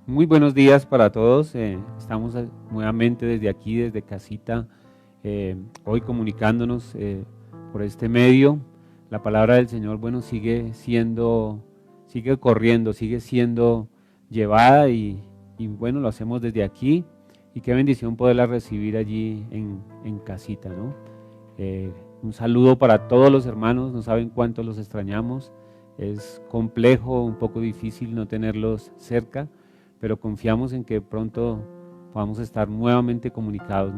Muy buenos días para todos. Estamos nuevamente desde aquí, desde casita, hoy comunicándonos por este medio. La palabra del Señor, bueno, sigue corriendo, sigue siendo llevada y bueno, lo hacemos desde aquí. Y qué bendición poderla recibir allí en casita, ¿no? Un saludo para todos los hermanos, no saben cuánto los extrañamos. Es complejo, un poco difícil no tenerlos cerca, pero confiamos en que pronto podamos estar nuevamente comunicados,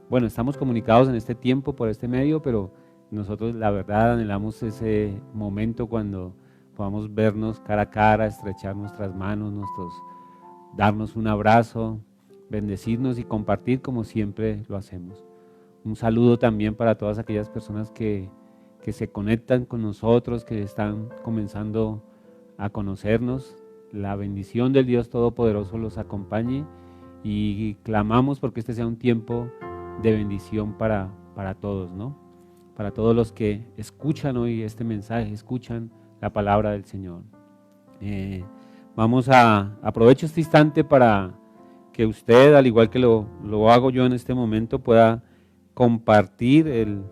bueno, estamos comunicados en este tiempo por este medio, pero nosotros la verdad anhelamos ese momento cuando podamos vernos cara a cara, estrechar nuestras manos, darnos un abrazo, bendecirnos y compartir como siempre lo hacemos. Un saludo también para todas aquellas personas que se conectan con nosotros, que están comenzando a conocernos. La bendición del Dios Todopoderoso los acompañe y clamamos porque este sea un tiempo de bendición para todos, ¿no? Para todos los que escuchan hoy este mensaje, escuchan la palabra del Señor. Aprovecho este instante para que usted, al igual que lo hago yo en este momento, pueda compartir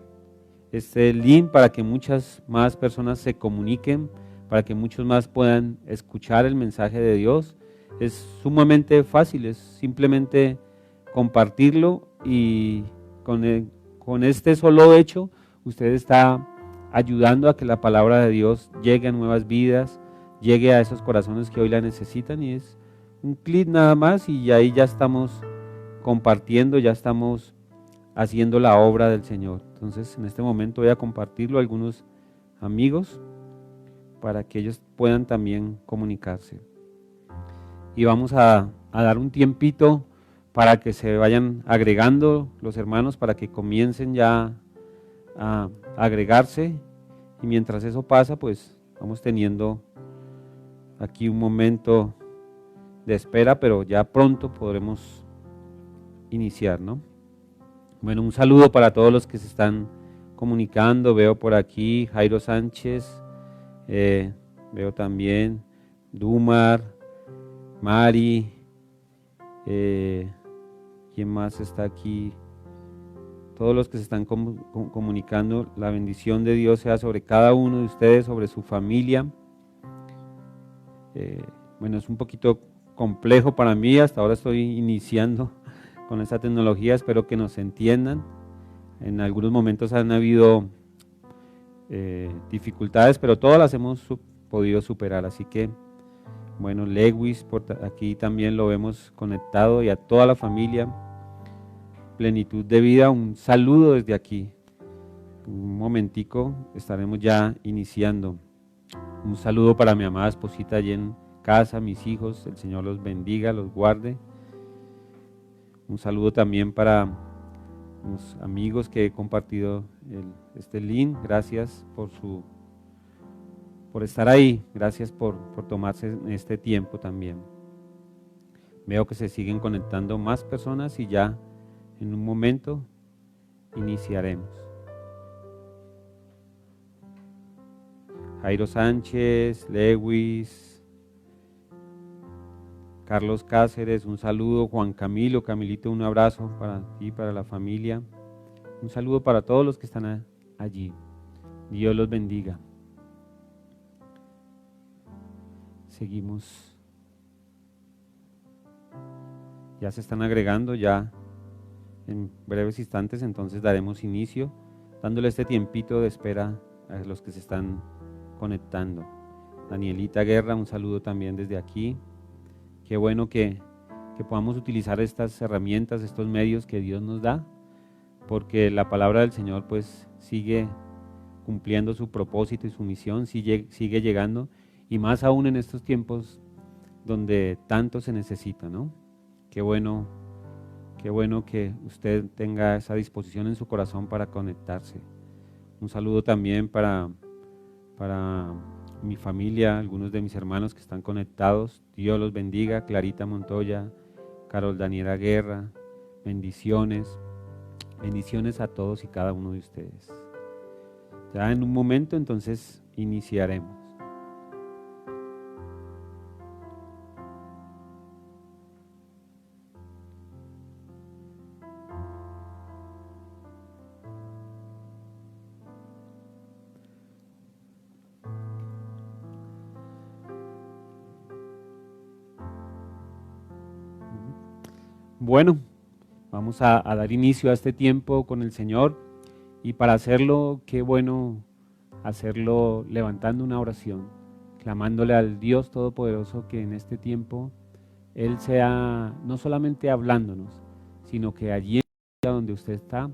este link para que muchas más personas se comuniquen, para que muchos más puedan escuchar el mensaje de Dios. Es sumamente fácil, es simplemente compartirlo y con este solo hecho usted está ayudando a que la palabra de Dios llegue a nuevas vidas, llegue a esos corazones que hoy la necesitan, y es un clic nada más y ahí ya estamos compartiendo, ya estamos haciendo la obra del Señor. Entonces en este momento voy a compartirlo a algunos amigos para que ellos puedan también comunicarse. Y vamos a dar un tiempito para que se vayan agregando los hermanos, para que comiencen ya a agregarse, y mientras eso pasa, pues vamos teniendo aquí un momento de espera, pero ya pronto podremos iniciar, ¿no? Bueno, un saludo para todos los que se están comunicando. Veo por aquí Jairo Sánchez, veo también Dumar, Mari, ¿quién más está aquí? Todos los que se están comunicando, la bendición de Dios sea sobre cada uno de ustedes, sobre su familia. Bueno, es un poquito complejo para mí, hasta ahora estoy iniciando con esta tecnología, espero que nos entiendan. En algunos momentos han habido dificultades, pero todas las hemos podido superar, así que bueno, Lewis, por aquí también lo vemos conectado, y a toda la familia, Plenitud de Vida, un saludo desde aquí. Un momentico, estaremos ya iniciando. Un saludo para mi amada esposita allí en casa, mis hijos, el Señor los bendiga, los guarde. Un saludo también para los amigos que he compartido este link, gracias por estar ahí, gracias por tomarse este tiempo también. Veo que se siguen conectando más personas y ya en un momento iniciaremos. Jairo Sánchez, Lewis, Carlos Cáceres, un saludo. Juan Camilo, Camilito, un abrazo para ti, para la familia. Un saludo para todos los que están allí. Dios los bendiga. Seguimos. Ya se están agregando, ya en breves instantes, entonces daremos inicio, dándole este tiempito de espera a los que se están conectando. Danielita Guerra, un saludo también desde aquí. Qué bueno que podamos utilizar estas herramientas, estos medios que Dios nos da, porque la palabra del Señor pues sigue cumpliendo su propósito y su misión, sigue llegando, y más aún en estos tiempos donde tanto se necesita, ¿no? Qué bueno que usted tenga esa disposición en su corazón para conectarse. Un saludo también para mi familia, algunos de mis hermanos que están conectados. Dios los bendiga. Clarita Montoya, Carol Daniela Guerra, bendiciones. Bendiciones a todos y cada uno de ustedes. Ya en un momento entonces iniciaremos. Bueno, vamos a dar inicio a este tiempo con el Señor y para hacerlo, qué bueno hacerlo levantando una oración, clamándole al Dios Todopoderoso que en este tiempo Él sea no solamente hablándonos, sino que allí donde usted está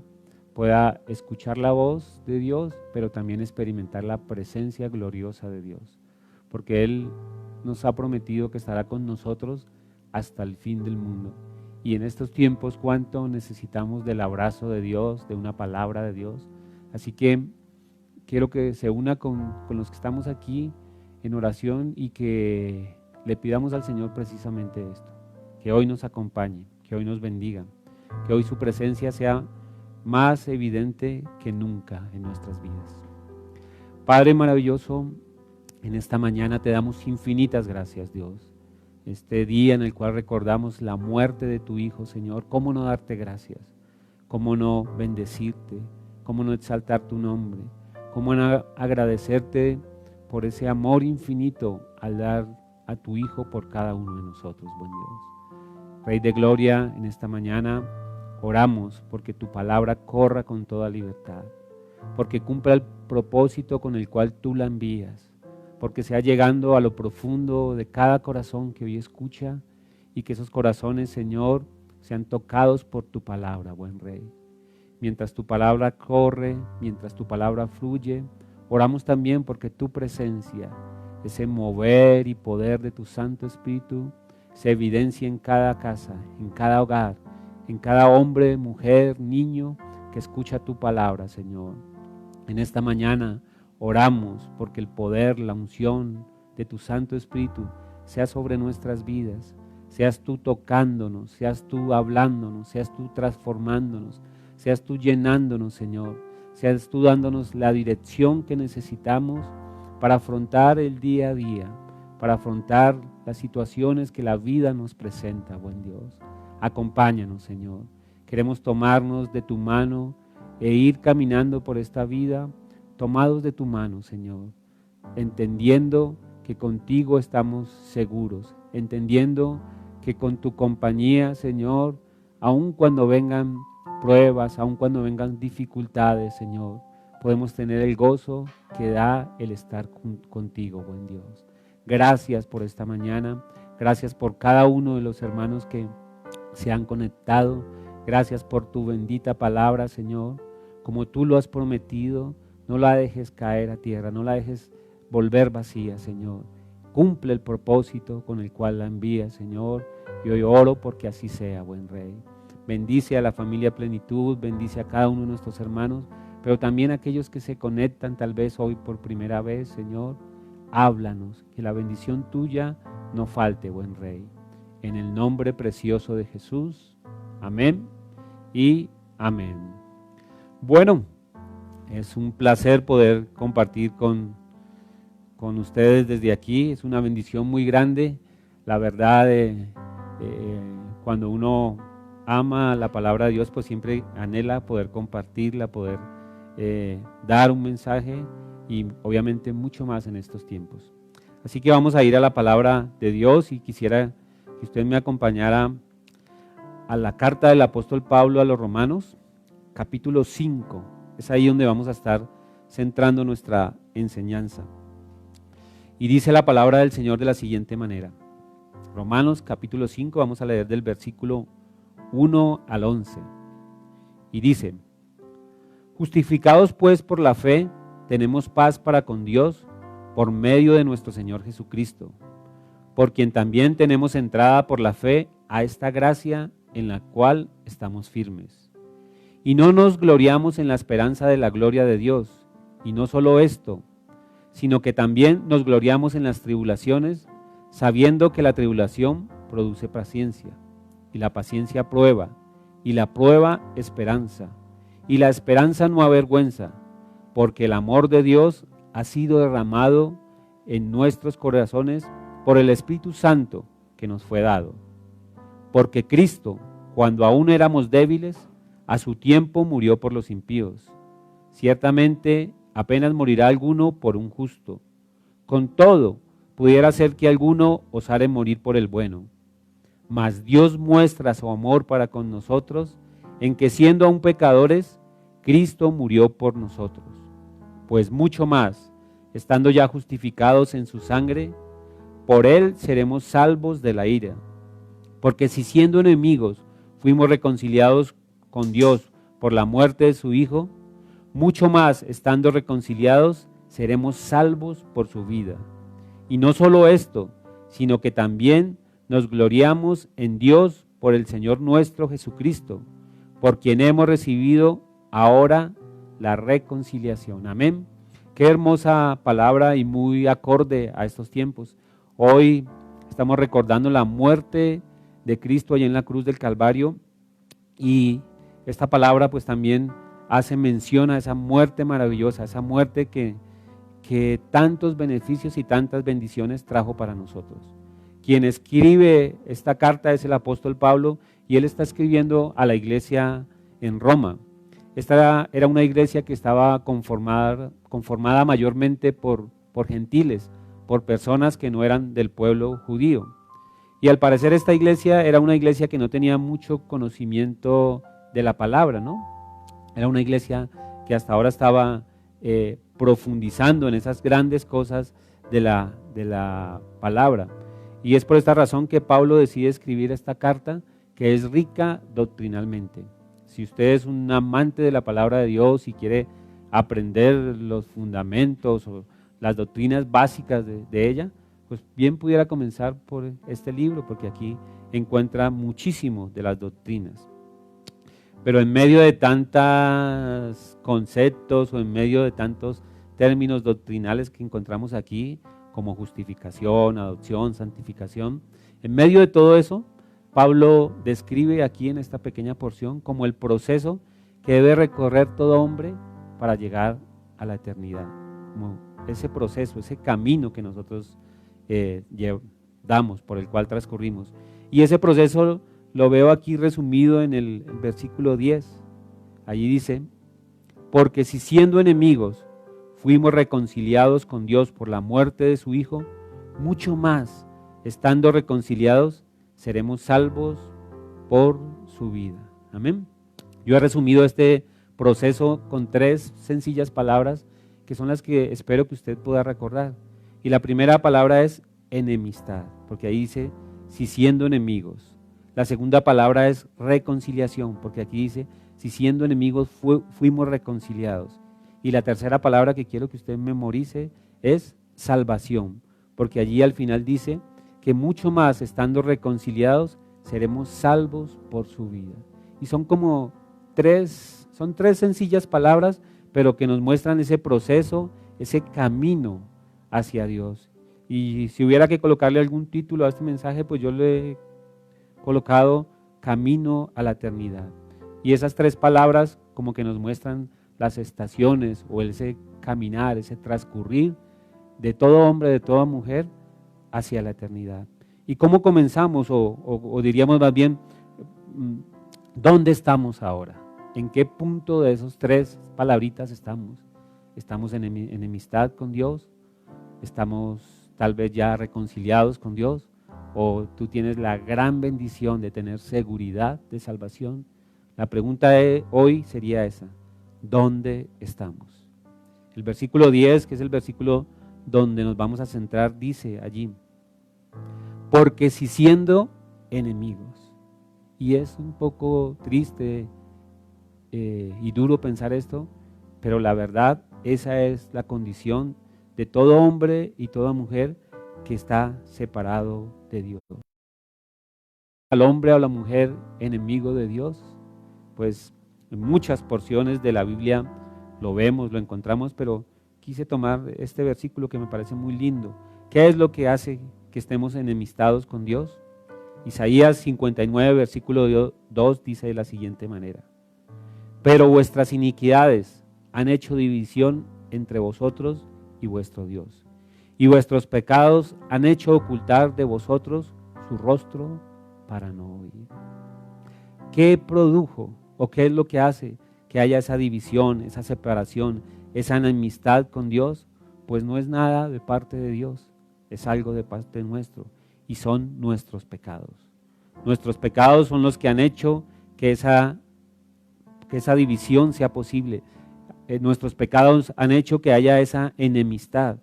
pueda escuchar la voz de Dios, pero también experimentar la presencia gloriosa de Dios, porque Él nos ha prometido que estará con nosotros hasta el fin del mundo. Y en estos tiempos, cuánto necesitamos del abrazo de Dios, de una palabra de Dios. Así que quiero que se una con los que estamos aquí en oración y que le pidamos al Señor precisamente esto, que hoy nos acompañe, que hoy nos bendiga, que hoy su presencia sea más evidente que nunca en nuestras vidas. Padre maravilloso, en esta mañana te damos infinitas gracias, Dios. Este día en el cual recordamos la muerte de tu Hijo, Señor, ¿cómo no darte gracias? ¿Cómo no bendecirte? ¿Cómo no exaltar tu nombre? ¿Cómo no agradecerte por ese amor infinito al dar a tu Hijo por cada uno de nosotros, buen Dios? Rey de gloria, en esta mañana oramos porque tu palabra corra con toda libertad, porque cumpla el propósito con el cual tú la envías, porque sea llegando a lo profundo de cada corazón que hoy escucha y que esos corazones, Señor, sean tocados por tu palabra, buen Rey. Mientras tu palabra corre, mientras tu palabra fluye, oramos también porque tu presencia, ese mover y poder de tu Santo Espíritu, se evidencia en cada casa, en cada hogar, en cada hombre, mujer, niño que escucha tu palabra, Señor. En esta mañana oramos porque el poder, la unción de tu Santo Espíritu sea sobre nuestras vidas. Seas tú tocándonos, seas tú hablándonos, seas tú transformándonos, seas tú llenándonos, Señor. Seas tú dándonos la dirección que necesitamos para afrontar el día a día, para afrontar las situaciones que la vida nos presenta, buen Dios. Acompáñanos, Señor. Queremos tomarnos de tu mano e ir caminando por esta vida, tomados de tu mano, Señor, entendiendo que contigo estamos seguros, entendiendo que con tu compañía, Señor, aun cuando vengan pruebas, aun cuando vengan dificultades, Señor, podemos tener el gozo que da el estar contigo, buen Dios. Gracias por esta mañana, gracias por cada uno de los hermanos que se han conectado, gracias por tu bendita palabra, Señor, como tú lo has prometido, no la dejes caer a tierra, no la dejes volver vacía, Señor. Cumple el propósito con el cual la envías, Señor, y hoy oro porque así sea, buen Rey. Bendice a la familia Plenitud, bendice a cada uno de nuestros hermanos, pero también a aquellos que se conectan tal vez hoy por primera vez, Señor. Háblanos, que la bendición tuya no falte, buen Rey. En el nombre precioso de Jesús, amén y amén. Bueno, es un placer poder compartir con ustedes desde aquí, es una bendición muy grande. La verdad, cuando uno ama la palabra de Dios, pues siempre anhela poder compartirla, poder dar un mensaje y obviamente mucho más en estos tiempos. Así que vamos a ir a la palabra de Dios y quisiera que usted me acompañara a la carta del apóstol Pablo a los Romanos, capítulo 5. Es ahí donde vamos a estar centrando nuestra enseñanza. Y dice la palabra del Señor de la siguiente manera. Romanos capítulo 5, vamos a leer del versículo 1 al 11. Y dice: justificados pues por la fe, tenemos paz para con Dios por medio de nuestro Señor Jesucristo, por quien también tenemos entrada por la fe a esta gracia en la cual estamos firmes. Y no nos gloriamos en la esperanza de la gloria de Dios, y no solo esto, sino que también nos gloriamos en las tribulaciones, sabiendo que la tribulación produce paciencia, y la paciencia prueba, y la prueba esperanza, y la esperanza no avergüenza, porque el amor de Dios ha sido derramado en nuestros corazones por el Espíritu Santo que nos fue dado. Porque Cristo, cuando aún éramos débiles, a su tiempo murió por los impíos. Ciertamente apenas morirá alguno por un justo. Con todo, pudiera ser que alguno osare morir por el bueno. Mas Dios muestra su amor para con nosotros, en que siendo aún pecadores, Cristo murió por nosotros. Pues mucho más, estando ya justificados en su sangre, por él seremos salvos de la ira. Porque si siendo enemigos fuimos reconciliados con Dios por la muerte de su Hijo, mucho más, estando reconciliados, seremos salvos por su vida. Y no solo esto, sino que también nos gloriamos en Dios por el Señor nuestro Jesucristo, por quien hemos recibido ahora la reconciliación. Amén. Qué hermosa palabra y muy acorde a estos tiempos. Hoy estamos recordando la muerte de Cristo allá en la cruz del Calvario, y esta palabra pues también hace mención a esa muerte maravillosa, esa muerte que tantos beneficios y tantas bendiciones trajo para nosotros. Quien escribe esta carta es el apóstol Pablo, y él está escribiendo a la iglesia en Roma. Esta era una iglesia que estaba conformada mayormente por gentiles, por personas que no eran del pueblo judío. Y al parecer esta iglesia era una iglesia que no tenía mucho conocimiento de la palabra, ¿no? Era una iglesia que hasta ahora estaba profundizando en esas grandes cosas de la palabra. Y es por esta razón que Pablo decide escribir esta carta, que es rica doctrinalmente. Si usted es un amante de la palabra de Dios y quiere aprender los fundamentos o las doctrinas básicas de ella, pues bien pudiera comenzar por este libro, porque aquí encuentra muchísimo de las doctrinas. Pero en medio de tantos conceptos o en medio de tantos términos doctrinales que encontramos aquí, como justificación, adopción, santificación, en medio de todo eso, Pablo describe aquí en esta pequeña porción como el proceso que debe recorrer todo hombre para llegar a la eternidad, como ese proceso, ese camino que nosotros damos, por el cual transcurrimos. Y ese proceso lo veo aquí resumido en el versículo 10. Allí dice: porque si siendo enemigos fuimos reconciliados con Dios por la muerte de su Hijo, mucho más, estando reconciliados, seremos salvos por su vida. Amén. Yo he resumido este proceso con 3 sencillas palabras que son las que espero que usted pueda recordar. Y la primera palabra es enemistad, porque ahí dice si siendo enemigos. La segunda palabra es reconciliación, porque aquí dice si siendo enemigos fuimos reconciliados. Y la tercera palabra que quiero que usted memorice es salvación, porque allí al final dice que mucho más estando reconciliados seremos salvos por su vida. Y son como 3 sencillas palabras, pero que nos muestran ese proceso, ese camino hacia Dios. Y si hubiera que colocarle algún título a este mensaje, pues yo le he colocado camino a la eternidad. Y esas 3 palabras como que nos muestran las estaciones o ese caminar, ese transcurrir de todo hombre, de toda mujer hacia la eternidad. ¿Y cómo comenzamos? O diríamos más bien, ¿dónde estamos ahora? ¿En qué punto de esos 3 palabritas estamos? ¿Estamos en enemistad con Dios? ¿Estamos tal vez ya reconciliados con Dios? ¿O tú tienes la gran bendición de tener seguridad de salvación? La pregunta de hoy sería esa: ¿dónde estamos? El versículo 10, que es el versículo donde nos vamos a centrar, dice allí: porque si siendo enemigos. Y es un poco triste y duro pensar esto, pero la verdad, esa es la condición de todo hombre y toda mujer que está separado de Dios. Al hombre o a la mujer enemigo de Dios, pues en muchas porciones de la Biblia lo vemos, lo encontramos, pero quise tomar este versículo que me parece muy lindo. ¿Qué es lo que hace que estemos enemistados con Dios? Isaías 59, versículo 2 dice de la siguiente manera: pero vuestras iniquidades han hecho división entre vosotros y vuestro Dios, y vuestros pecados han hecho ocultar de vosotros su rostro para no oír. ¿Qué produjo o qué es lo que hace que haya esa división, esa separación, esa enemistad con Dios? Pues no es nada de parte de Dios, es algo de parte nuestro, y son nuestros pecados. Nuestros pecados son los que han hecho que esa división sea posible. Nuestros pecados han hecho que haya esa enemistad.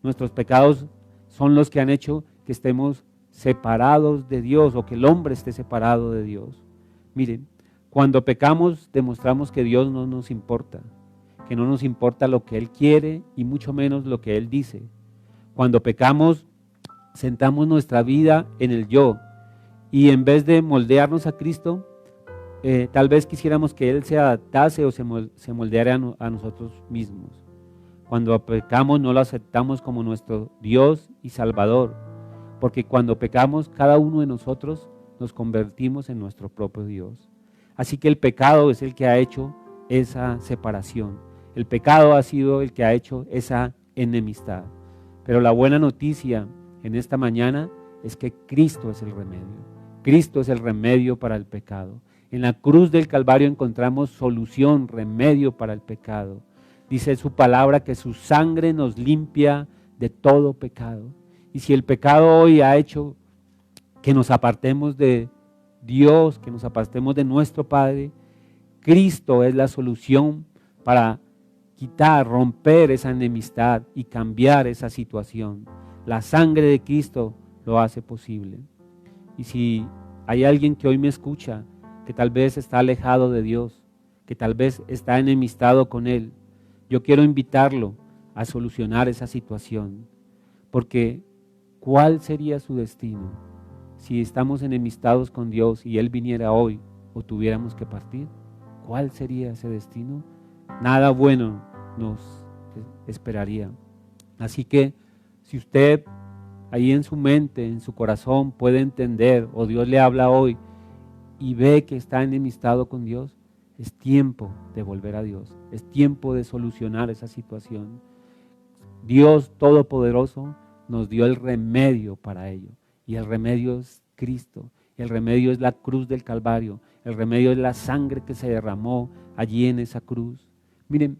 Nuestros pecados son los que han hecho que estemos separados de Dios o que el hombre esté separado de Dios. Miren, cuando pecamos demostramos que Dios no nos importa, que no nos importa lo que Él quiere y mucho menos lo que Él dice. Cuando pecamos sentamos nuestra vida en el yo y en vez de moldearnos a Cristo, tal vez quisiéramos que Él se adaptase o se moldeara a nosotros mismos. Cuando pecamos no lo aceptamos como nuestro Dios y Salvador, porque cuando pecamos cada uno de nosotros nos convertimos en nuestro propio Dios. Así que el pecado es el que ha hecho esa separación. El pecado ha sido el que ha hecho esa enemistad. Pero la buena noticia en esta mañana es que Cristo es el remedio. Cristo es el remedio para el pecado. En la cruz del Calvario encontramos solución, remedio para el pecado. Dice su palabra que su sangre nos limpia de todo pecado. Y si el pecado hoy ha hecho que nos apartemos de Dios, que nos apartemos de nuestro Padre, Cristo es la solución para quitar, romper esa enemistad y cambiar esa situación. La sangre de Cristo lo hace posible. Y si hay alguien que hoy me escucha, que tal vez está alejado de Dios, que tal vez está enemistado con Él, yo quiero invitarlo a solucionar esa situación, porque ¿cuál sería su destino si estamos enemistados con Dios y Él viniera hoy o tuviéramos que partir? ¿Cuál sería ese destino? Nada bueno nos esperaría. Así que si usted ahí en su mente, en su corazón puede entender o Dios le habla hoy y ve que está enemistado con Dios, es tiempo de volver a Dios, es tiempo de solucionar esa situación. Dios Todopoderoso nos dio el remedio para ello, y el remedio es Cristo, el remedio es la cruz del Calvario, el remedio es la sangre que se derramó allí en esa cruz. Miren,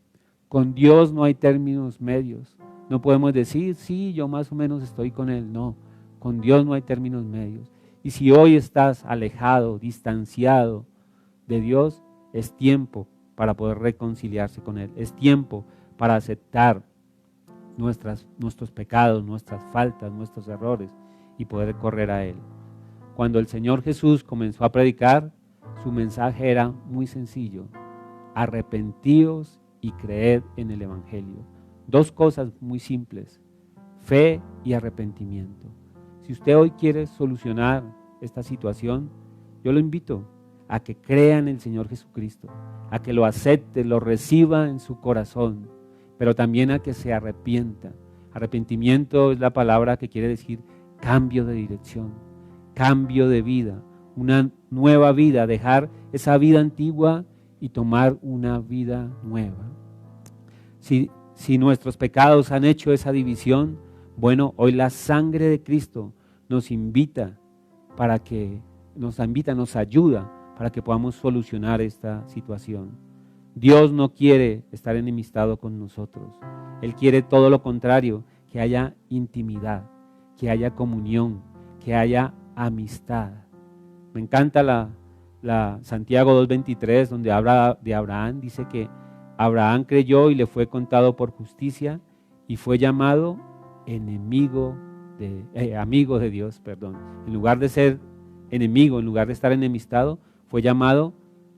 con Dios no hay términos medios, no podemos decir, sí, yo más o menos estoy con Él, no, con Dios no hay términos medios. Y si hoy estás alejado, distanciado de Dios, es tiempo para poder reconciliarse con Él. Es tiempo para aceptar nuestros pecados, nuestras faltas, nuestros errores y poder correr a Él. Cuando el Señor Jesús comenzó a predicar, su mensaje era muy sencillo: arrepentíos y creed en el Evangelio. Dos cosas muy simples: fe y arrepentimiento. Si usted hoy quiere solucionar esta situación, yo lo invito a que crea en el Señor Jesucristo, a que lo acepte, lo reciba en su corazón, pero también a que se arrepienta. Arrepentimiento es la palabra que quiere decir cambio de dirección, cambio de vida, una nueva vida, dejar esa vida antigua y tomar una vida nueva. Si nuestros pecados han hecho esa división, bueno, hoy la sangre de Cristo nos ayuda para que podamos solucionar esta situación. Dios no quiere estar enemistado con nosotros. Él quiere todo lo contrario, que haya intimidad, que haya comunión, que haya amistad. Me encanta la Santiago 2:23, donde habla de Abraham. Dice que Abraham creyó y le fue contado por justicia y fue llamado amigo de Dios, perdón. En lugar de ser enemigo, en lugar de estar enemistado, fue llamado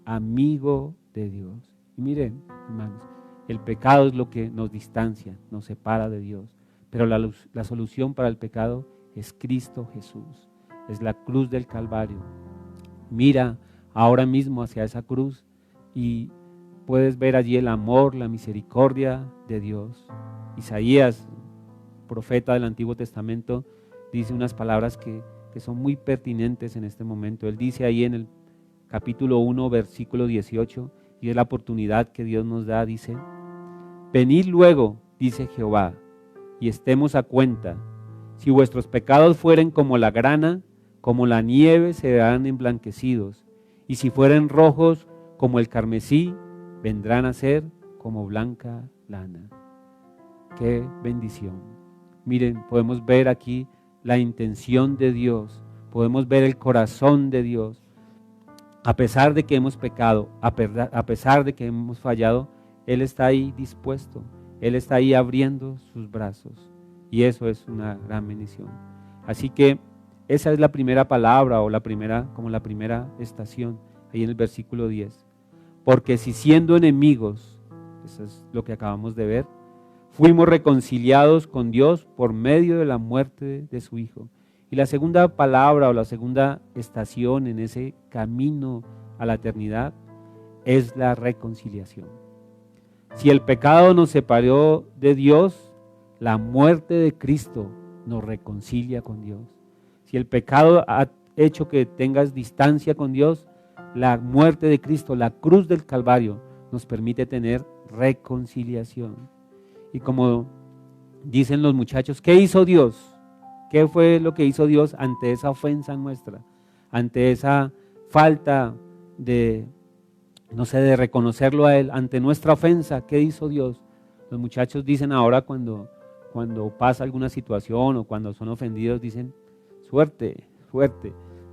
amigo de Dios. Y miren, hermanos, el pecado es lo que nos distancia, nos separa de Dios, pero la solución para el pecado es Cristo Jesús, es la cruz del Calvario. Mira ahora mismo hacia esa cruz y puedes ver allí el amor, la misericordia de Dios. Isaías, profeta del Antiguo Testamento, dice unas palabras que son muy pertinentes en este momento. Él dice ahí en el capítulo 1, versículo 18, y es la oportunidad que Dios nos da, dice: venid luego, dice Jehová, y estemos a cuenta. Si vuestros pecados fueren como la grana, como la nieve serán emblanquecidos, y si fueren rojos como el carmesí, vendrán a ser como blanca lana. ¡Qué bendición! Miren, podemos ver aquí la intención de Dios podemos ver el corazón de Dios. A pesar de que hemos pecado, a pesar de que hemos fallado, Él está ahí dispuesto, Él está ahí abriendo sus brazos, y eso es una gran bendición. Así que esa es la primera palabra, o la primera estación, ahí en el versículo 10. Porque si siendo enemigos, eso es lo que acabamos de ver, fuimos reconciliados con Dios por medio de la muerte de su Hijo. Y la segunda palabra, o la segunda estación en ese camino a la eternidad, es la reconciliación. Si el pecado nos separó de Dios, la muerte de Cristo nos reconcilia con Dios. Si el pecado ha hecho que tengas distancia con Dios, la muerte de Cristo, la cruz del Calvario, nos permite tener reconciliación. Y como dicen los muchachos, ¿qué hizo Dios? ¿Qué fue lo que hizo Dios ante esa ofensa nuestra? Ante esa falta de reconocerlo a Él, ante nuestra ofensa, ¿qué hizo Dios? Los muchachos dicen ahora cuando pasa alguna situación o cuando son ofendidos, dicen, suerte,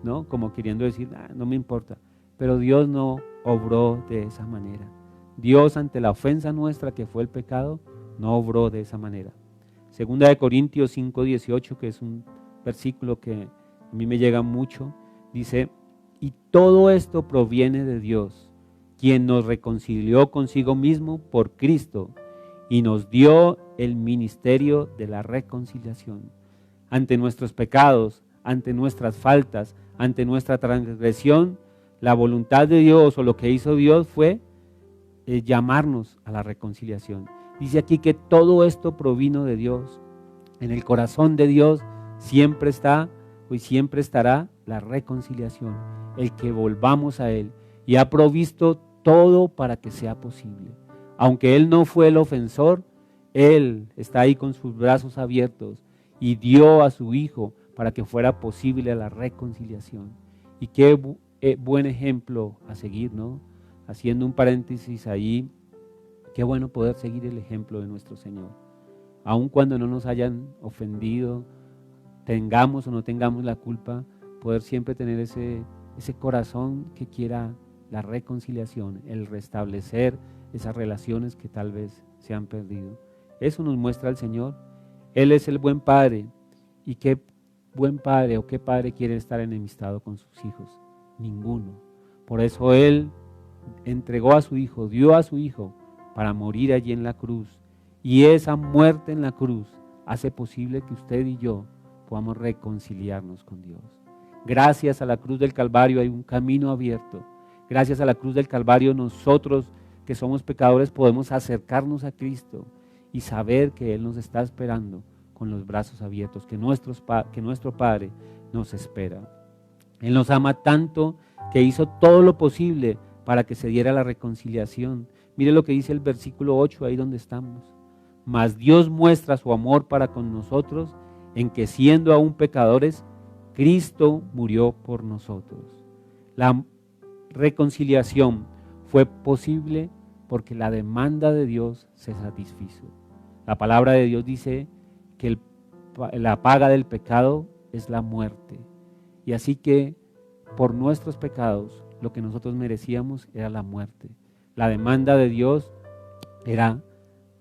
¿no? Como queriendo decir, no me importa. Pero Dios no obró de esa manera. Dios, ante la ofensa nuestra que fue el pecado, no obró de esa manera. Segunda de Corintios 5:18, que es un versículo que a mí me llega mucho, dice, y todo esto proviene de Dios, quien nos reconcilió consigo mismo por Cristo y nos dio el ministerio de la reconciliación. Ante nuestros pecados, ante nuestras faltas, ante nuestra transgresión, la voluntad de Dios, o lo que hizo Dios, fue llamarnos a la reconciliación. Dice aquí que todo esto provino de Dios. En el corazón de Dios siempre está y siempre estará la reconciliación, el que volvamos a Él, y ha provisto todo para que sea posible. Aunque Él no fue el ofensor, Él está ahí con sus brazos abiertos y dio a su Hijo para que fuera posible la reconciliación. Y qué buen ejemplo a seguir, ¿no? Haciendo un paréntesis ahí, qué bueno poder seguir el ejemplo de nuestro Señor. Aun cuando no nos hayan ofendido, tengamos o no tengamos la culpa, poder siempre tener ese corazón que quiera la reconciliación, el restablecer esas relaciones que tal vez se han perdido. Eso nos muestra el Señor. Él es el buen Padre. ¿Y qué buen padre o qué padre quiere estar enemistado con sus hijos? Ninguno. Por eso Él entregó a su Hijo, dio a su Hijo para morir allí en la cruz. Y esa muerte en la cruz hace posible que usted y yo podamos reconciliarnos con Dios. Gracias a la cruz del Calvario hay un camino abierto. Gracias a la cruz del Calvario nosotros que somos pecadores podemos acercarnos a Cristo y saber que Él nos está esperando con los brazos abiertos, que nuestro Padre nos espera. Él nos ama tanto que hizo todo lo posible para que se diera la reconciliación. Mire lo que dice el versículo 8, ahí donde estamos. Mas Dios muestra su amor para con nosotros en que siendo aún pecadores, Cristo murió por nosotros. La reconciliación fue posible porque la demanda de Dios se satisfizo. La palabra de Dios dice que la paga del pecado es la muerte. Y así que por nuestros pecados lo que nosotros merecíamos era la muerte. La demanda de Dios era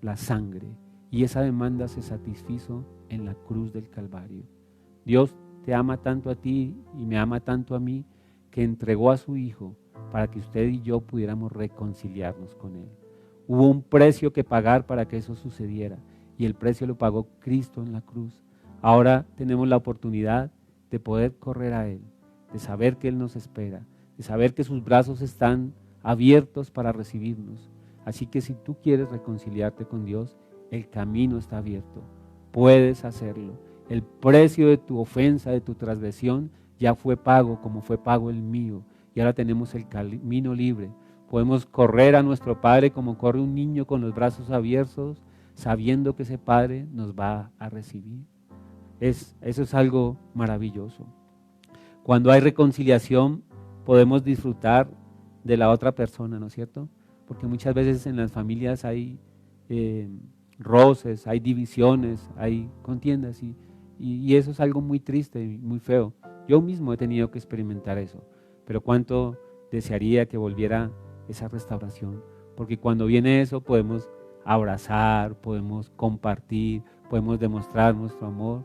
la sangre. Y esa demanda se satisfizo en la cruz del Calvario. Dios te ama tanto a ti y me ama tanto a mí que entregó a su Hijo para que usted y yo pudiéramos reconciliarnos con Él. Hubo un precio que pagar para que eso sucediera y el precio lo pagó Cristo en la cruz. Ahora tenemos la oportunidad de poder correr a Él, de saber que Él nos espera, de saber que sus brazos están abiertos para recibirnos. Así que si tú quieres reconciliarte con Dios, el camino está abierto, puedes hacerlo. El precio de tu ofensa, de tu transgresión, ya fue pago como fue pago el mío. Y ahora tenemos el camino libre. Podemos correr a nuestro Padre como corre un niño con los brazos abiertos, sabiendo que ese Padre nos va a recibir. Eso es algo maravilloso. Cuando hay reconciliación, podemos disfrutar de la otra persona, ¿no es cierto? Porque muchas veces en las familias hay roces, hay divisiones, hay contiendas y eso es algo muy triste y muy feo. Yo mismo he tenido que experimentar eso, pero cuánto desearía que volviera esa restauración, porque cuando viene eso podemos abrazar, podemos compartir, podemos demostrar nuestro amor,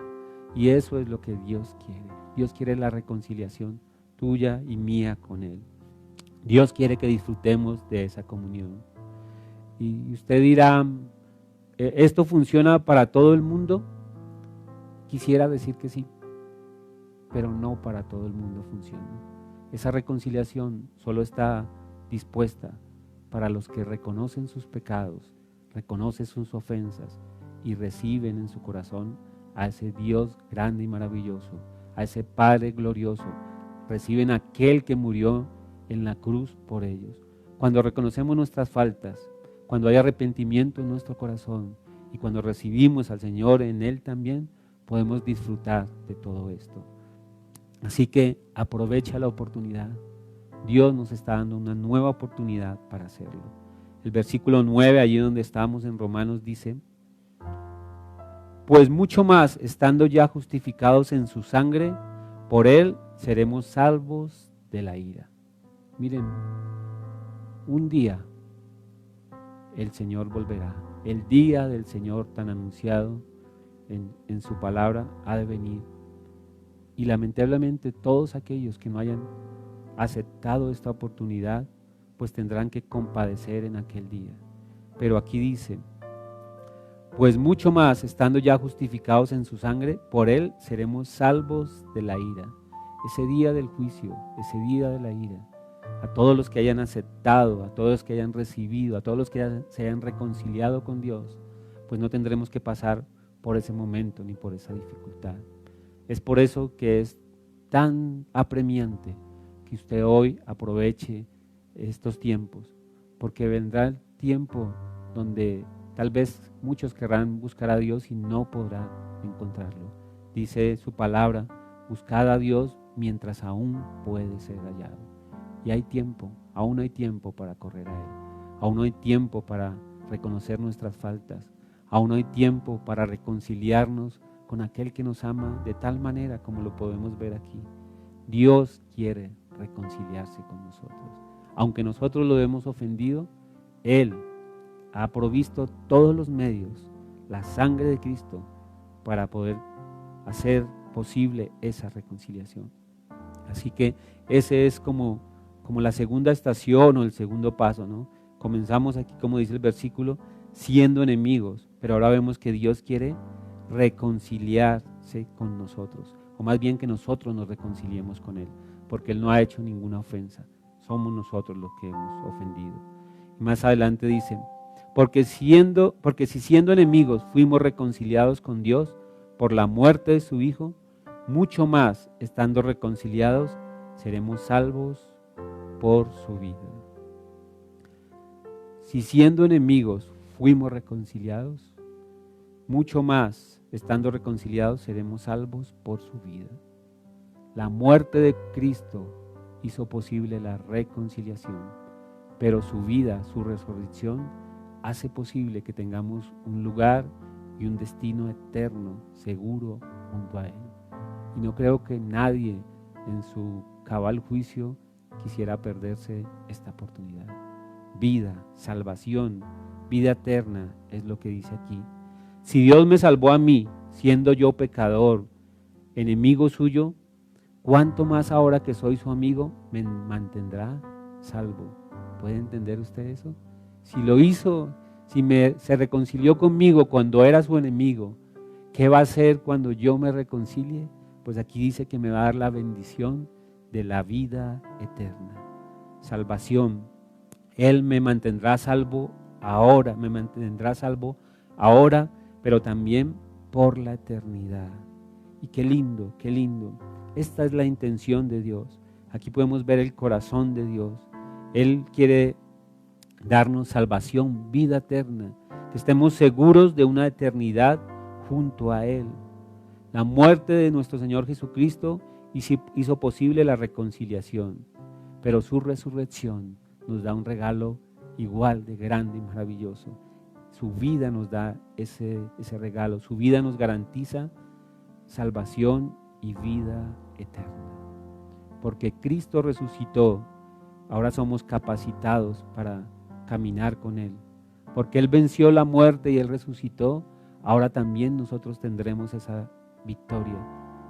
y eso es lo que Dios quiere. Dios quiere la reconciliación tuya y mía con Él. Dios quiere que disfrutemos de esa comunión. Y usted dirá, ¿esto funciona para todo el mundo? Quisiera decir que sí, pero no para todo el mundo funciona. Esa reconciliación solo está dispuesta para los que reconocen sus pecados, reconocen sus ofensas y reciben en su corazón a ese Dios grande y maravilloso, a ese Padre glorioso. Reciben a aquel que murió en la cruz por ellos. Cuando reconocemos nuestras faltas, cuando hay arrepentimiento en nuestro corazón y cuando recibimos al Señor en Él también, podemos disfrutar de todo esto. Así que aprovecha la oportunidad. Dios nos está dando una nueva oportunidad para hacerlo. El versículo 9, allí donde estamos en Romanos, dice: pues mucho más, estando ya justificados en su sangre, por Él seremos salvos de la ira. Miren, un día el Señor volverá. El día del Señor tan anunciado en su palabra ha de venir. Y lamentablemente todos aquellos que no hayan aceptado esta oportunidad, pues tendrán que compadecer en aquel día. Pero aquí dice: pues mucho más, estando ya justificados en su sangre, por Él seremos salvos de la ira. Ese día del juicio, ese día de la ira, a todos los que hayan aceptado, a todos los que hayan recibido, a todos los que se hayan reconciliado con Dios, pues no tendremos que pasar por ese momento ni por esa dificultad. Es por eso que es tan apremiante que usted hoy aproveche estos tiempos, porque vendrá el tiempo donde tal vez muchos querrán buscar a Dios y no podrán encontrarlo. Dice su palabra: buscad a Dios mientras aún puede ser hallado. Y hay tiempo, aún hay tiempo para correr a Él. Aún hay tiempo para reconocer nuestras faltas. Aún hay tiempo para reconciliarnos con aquel que nos ama de tal manera como lo podemos ver aquí. Dios quiere reconciliarse con nosotros. Aunque nosotros lo hemos ofendido, Él ha provisto todos los medios, la sangre de Cristo, para poder hacer posible esa reconciliación. Así que ese es como la segunda estación o el segundo paso, ¿no? Comenzamos aquí, como dice el versículo, siendo enemigos, pero ahora vemos que Dios quiere reconciliarse con nosotros, o más bien que nosotros nos reconciliemos con Él, porque Él no ha hecho ninguna ofensa, somos nosotros los que hemos ofendido. Y más adelante dice: porque si siendo enemigos fuimos reconciliados con Dios por la muerte de su Hijo, mucho más, estando reconciliados, seremos salvos por su vida. Si siendo enemigos fuimos reconciliados, mucho más, estando reconciliados, seremos salvos por su vida. La muerte de Cristo hizo posible la reconciliación, pero su vida, su resurrección, hace posible que tengamos un lugar y un destino eterno, seguro, junto a Él. Y no creo que nadie en su cabal juicio quisiera perderse esta oportunidad. Vida, salvación, vida eterna es lo que dice aquí. Si Dios me salvó a mí, siendo yo pecador, enemigo suyo, ¿cuánto más ahora que soy su amigo me mantendrá salvo? ¿Puede entender usted eso? Si lo hizo, se reconcilió conmigo cuando era su enemigo, ¿qué va a hacer cuando yo me reconcilie? Pues aquí dice que me va a dar la bendición de la vida eterna. Salvación. Él me mantendrá salvo ahora, pero también por la eternidad. Y qué lindo, qué lindo. Esta es la intención de Dios. Aquí podemos ver el corazón de Dios. Él quiere darnos salvación, vida eterna, que estemos seguros de una eternidad junto a Él. La muerte de nuestro Señor Jesucristo hizo posible la reconciliación, pero su resurrección nos da un regalo igual de grande y maravilloso. Su vida nos da ese regalo, su vida nos garantiza salvación y vida eterna. porque Cristo resucitó, ahora somos capacitados para caminar con Él. Porque Él venció la muerte y Él resucitó, ahora también nosotros tendremos esa victoria.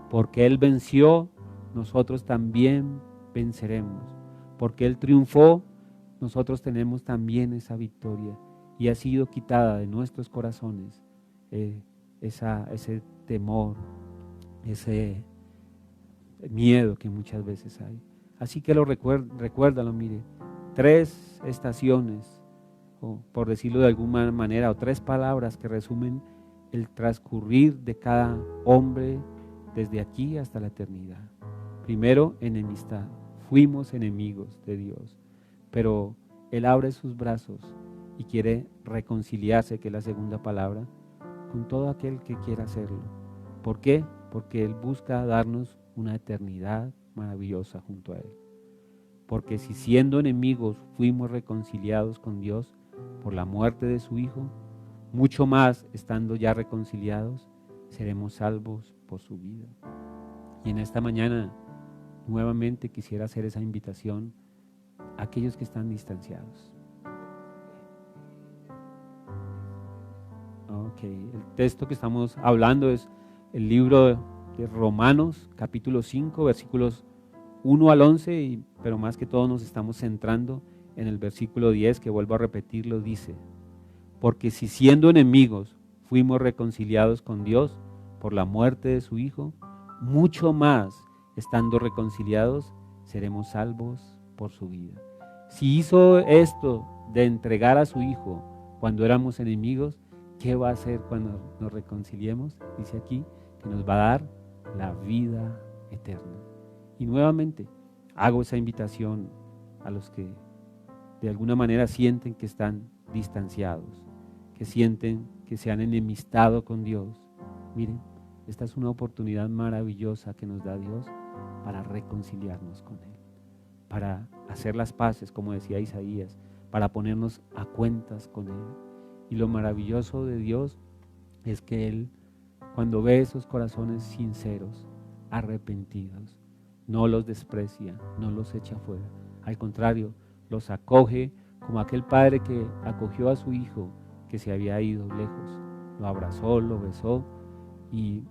Porque Él venció, nosotros también venceremos. Porque Él triunfó, nosotros tenemos también esa victoria. Y ha sido quitada de nuestros corazones ese temor, ese miedo que muchas veces hay. Así que recuérdalo, mire, 3 estaciones, o por decirlo de alguna manera, o 3 palabras que resumen el transcurrir de cada hombre desde aquí hasta la eternidad. Primero, enemistad. Fuimos enemigos de Dios, pero Él abre sus brazos y quiere reconciliarse, que es la segunda palabra, con todo aquel que quiera hacerlo. ¿Por qué? Porque Él busca darnos una eternidad maravillosa junto a Él. Porque si siendo enemigos fuimos reconciliados con Dios por la muerte de su Hijo, mucho más estando ya reconciliados, seremos salvos por su vida. Y en esta mañana nuevamente quisiera hacer esa invitación a aquellos que están distanciados. El texto que estamos hablando es el libro de Romanos, capítulo 5, versículos 1 al 11, pero más que todo nos estamos centrando en el versículo 10, que vuelvo a repetirlo, dice: porque si siendo enemigos fuimos reconciliados con Dios por la muerte de su Hijo, mucho más estando reconciliados seremos salvos por su vida. Si hizo esto de entregar a su Hijo cuando éramos enemigos, ¿qué va a hacer cuando nos reconciliemos? Dice aquí que nos va a dar la vida eterna. Y nuevamente hago esa invitación a los que de alguna manera sienten que están distanciados, que sienten que se han enemistado con Dios. Miren, esta es una oportunidad maravillosa que nos da Dios para reconciliarnos con Él, para hacer las paces, como decía Isaías, para ponernos a cuentas con Él. Y lo maravilloso de Dios es que Él, cuando ve esos corazones sinceros, arrepentidos, no los desprecia, no los echa fuera. Al contrario, los acoge como aquel padre que acogió a su hijo que se había ido lejos. Lo abrazó, lo besó y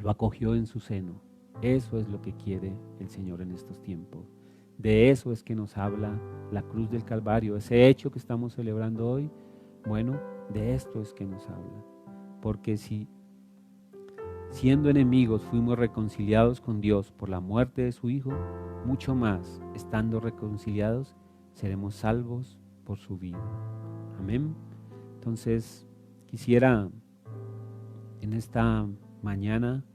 lo acogió en su seno. Eso es lo que quiere el Señor en estos tiempos. De eso es que nos habla la cruz del Calvario, ese hecho que estamos celebrando hoy. Bueno, de esto es que nos habla. Porque si siendo enemigos fuimos reconciliados con Dios por la muerte de su Hijo, mucho más, estando reconciliados, seremos salvos por su vida. Amén. Entonces, quisiera en esta mañana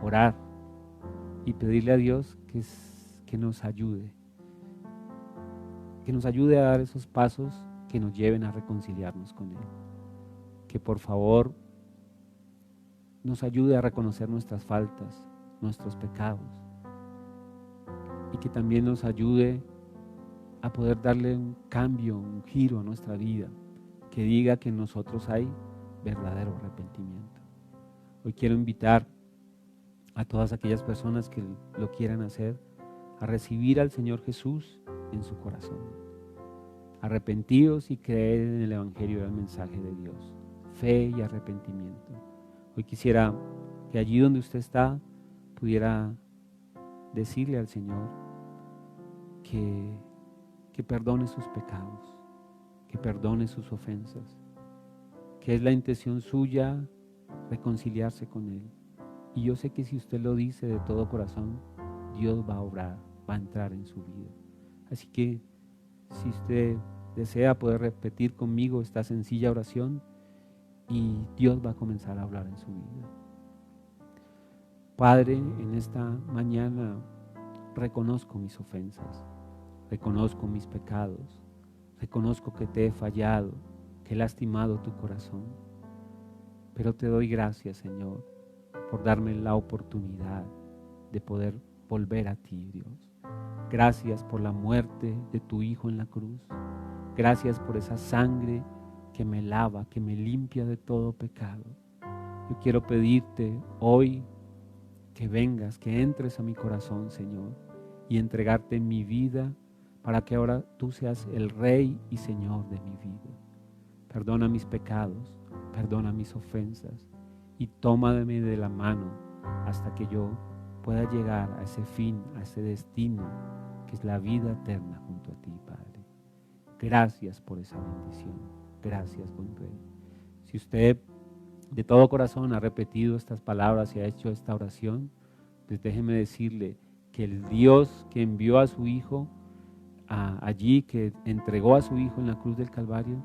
orar y pedirle a Dios que nos ayude a dar esos pasos que nos lleven a reconciliarnos con Él. Que por favor nos ayude a reconocer nuestras faltas, nuestros pecados, y que también nos ayude a poder darle un cambio, un giro a nuestra vida, que diga que en nosotros hay verdadero arrepentimiento. Hoy quiero invitar a todas aquellas personas que lo quieran hacer a recibir al Señor Jesús en su corazón, arrepentidos y creer en el Evangelio y el mensaje de Dios, fe y arrepentimiento. Hoy quisiera que allí donde usted está pudiera decirle al Señor que perdone sus pecados, que perdone sus ofensas, que es la intención suya reconciliarse con Él. Y yo sé que si usted lo dice de todo corazón, Dios va a obrar, va a entrar en su vida. Así que si usted desea poder repetir conmigo esta sencilla oración, y Dios va a comenzar a hablar en su vida. Padre, en esta mañana reconozco mis ofensas, reconozco mis pecados, reconozco que te he fallado, que he lastimado tu corazón, pero te doy gracias, Señor, por darme la oportunidad de poder volver a ti, Dios. Gracias por la muerte de tu Hijo en la cruz. Gracias por esa sangre que me lava, que me limpia de todo pecado. Yo quiero pedirte hoy que vengas, que entres a mi corazón, Señor, y entregarte mi vida para que ahora tú seas el Rey y Señor de mi vida. Perdona mis pecados, perdona mis ofensas y tómame de la mano hasta que yo pueda llegar a ese fin, a ese destino que es la vida eterna junto a ti, Padre. Gracias por esa bendición. Gracias, buen Rey. Si usted de todo corazón ha repetido estas palabras y ha hecho esta oración, pues déjeme decirle que el Dios que envió a su Hijo allí, que entregó a su Hijo en la cruz del Calvario,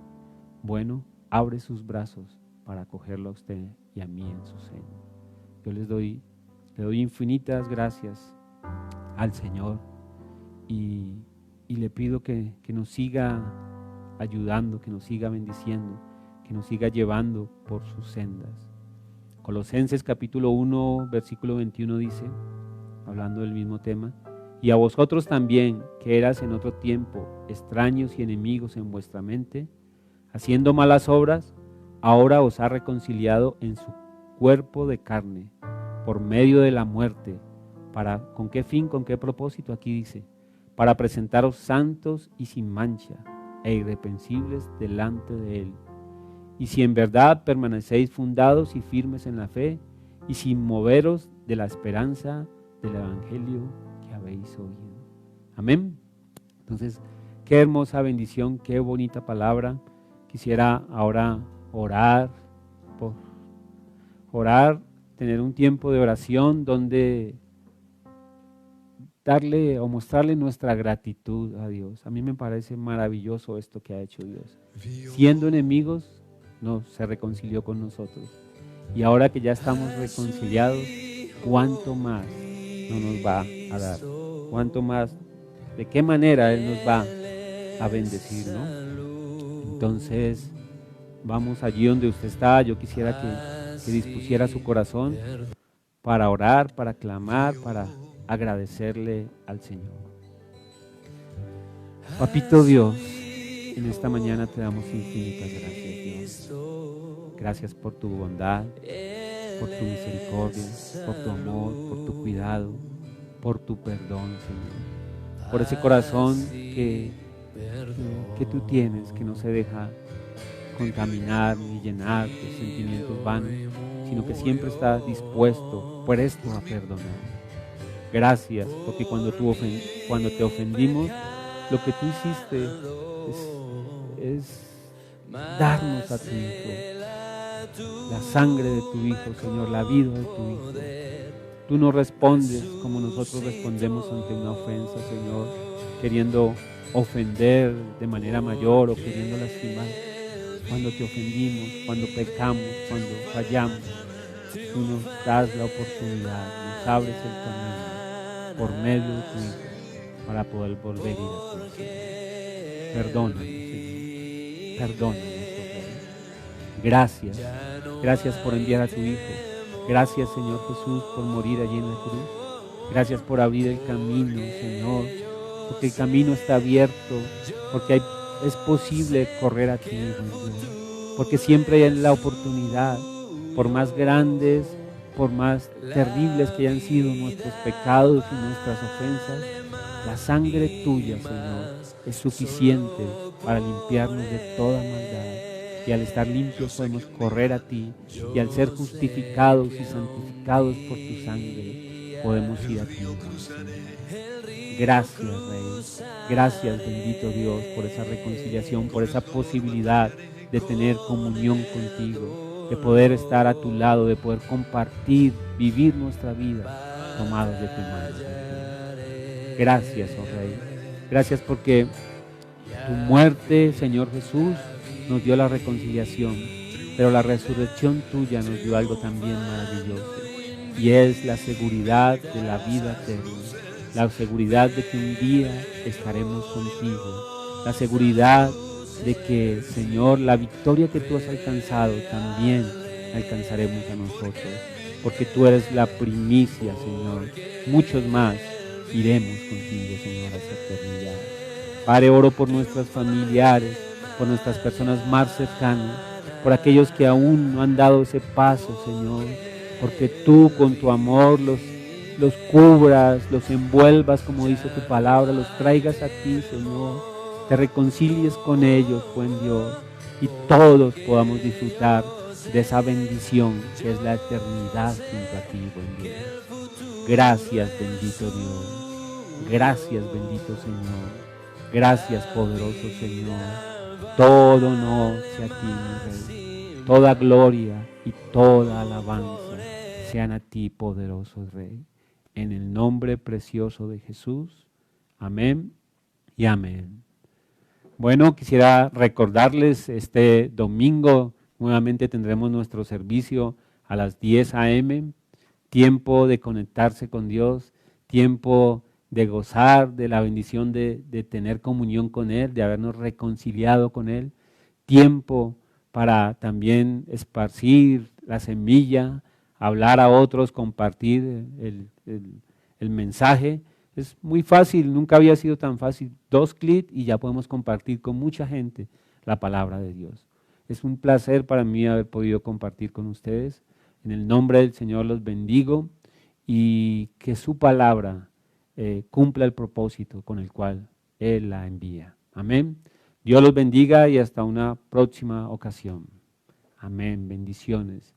bueno, abre sus brazos para acogerlo a usted y a mí en su seno. Yo le doy infinitas gracias al Señor y le pido que nos siga ayudando, que nos siga bendiciendo, que nos siga llevando por sus sendas. Colosenses capítulo 1, versículo 21 dice, hablando del mismo tema, y a vosotros también, que eras en otro tiempo extraños y enemigos en vuestra mente, haciendo malas obras, ahora os ha reconciliado en su cuerpo de carne, por medio de la muerte, ¿con qué fin, con qué propósito? Aquí dice, para presentaros santos y sin mancha e irreprensibles delante de Él. Y si en verdad permanecéis fundados y firmes en la fe, y sin moveros de la esperanza del Evangelio que habéis oído. Amén. Entonces, qué hermosa bendición, qué bonita palabra. Quisiera ahora tener un tiempo de oración donde darle o mostrarle nuestra gratitud a Dios. A mí me parece maravilloso esto que ha hecho Dios. Siendo enemigos, se reconcilió con nosotros. Y ahora que ya estamos reconciliados, ¿cuánto más no nos va a dar? ¿Cuánto más? ¿De qué manera Él nos va a bendecir, no? Entonces, vamos allí donde usted está. Yo quisiera que dispusiera su corazón para orar, para clamar, para agradecerle al Señor. Papito Dios, en esta mañana te damos infinitas gracias, Dios. Gracias por tu bondad, por tu misericordia, por tu amor, por tu cuidado, por tu perdón, Señor. Por ese corazón que tú tienes, que no se deja contaminar ni llenar de sentimientos vanos, sino que siempre está dispuesto, presto a perdonar. Gracias, porque cuando te ofendimos, lo que tú hiciste es darnos a tu Hijo, la sangre de tu Hijo, Señor, la vida de tu Hijo. Tú no respondes como nosotros respondemos ante una ofensa, Señor, queriendo ofender de manera mayor o queriendo lastimar. Cuando te ofendimos, cuando pecamos, cuando fallamos, tú nos das la oportunidad, nos abres el camino por medio de tu Hijo para poder volver a ir a ti, Señor. Perdónanos, Señor. Perdónanos, Rey. Gracias por enviar a tu Hijo. Gracias, Señor Jesús, por morir allí en la cruz. Gracias por abrir el camino, Señor, porque el camino está abierto, porque es posible correr a ti, Señor, porque siempre hay la oportunidad, por más grandes, por más terribles que hayan sido nuestros pecados y nuestras ofensas, la sangre tuya, Señor, es suficiente para limpiarnos de toda maldad. Y al estar limpios podemos correr a ti, y al ser justificados y santificados por tu sangre, podemos ir a ti, Señor. Gracias, Rey. Gracias, bendito Dios, por esa reconciliación, por esa posibilidad de tener comunión contigo, de poder estar a tu lado, de poder compartir, vivir nuestra vida tomados de tu mano, Señor. Gracias, oh Rey. Gracias porque tu muerte, Señor Jesús, nos dio la reconciliación, pero la resurrección tuya nos dio algo también maravilloso, y es la seguridad de la vida eterna, la seguridad de que un día estaremos contigo, la seguridad de que, Señor, la victoria que tú has alcanzado también alcanzaremos a nosotros, porque tú eres la primicia, Señor. Muchos más iremos contigo, Señor, a esa eternidad. Padre, oro por nuestros familiares, por nuestras personas más cercanas, por aquellos que aún no han dado ese paso, Señor, porque tú con tu amor los los cubras, los envuelvas, como dice tu palabra, los traigas a ti, Señor, te reconcilies con ellos, buen Dios, y todos podamos disfrutar de esa bendición que es la eternidad junto a ti, buen Dios. Gracias, bendito Dios. Gracias, bendito Señor. Gracias, poderoso Señor. Todo honor sea a ti, mi Rey. Toda gloria y toda alabanza sean a ti, poderoso Rey. En el nombre precioso de Jesús. Amén y amén. Bueno, quisiera recordarles, este domingo nuevamente tendremos nuestro servicio a las 10 a.m., tiempo de conectarse con Dios, tiempo de gozar de la bendición de tener comunión con Él, de habernos reconciliado con Él, tiempo para también esparcir la semilla, hablar a otros, compartir el mensaje. Es muy fácil, nunca había sido tan fácil. 2 clics y ya podemos compartir con mucha gente la palabra de Dios. Es un placer para mí haber podido compartir con ustedes. En el nombre del Señor los bendigo y que su palabra cumpla el propósito con el cual Él la envía. Amén. Dios los bendiga y hasta una próxima ocasión. Amén. Bendiciones.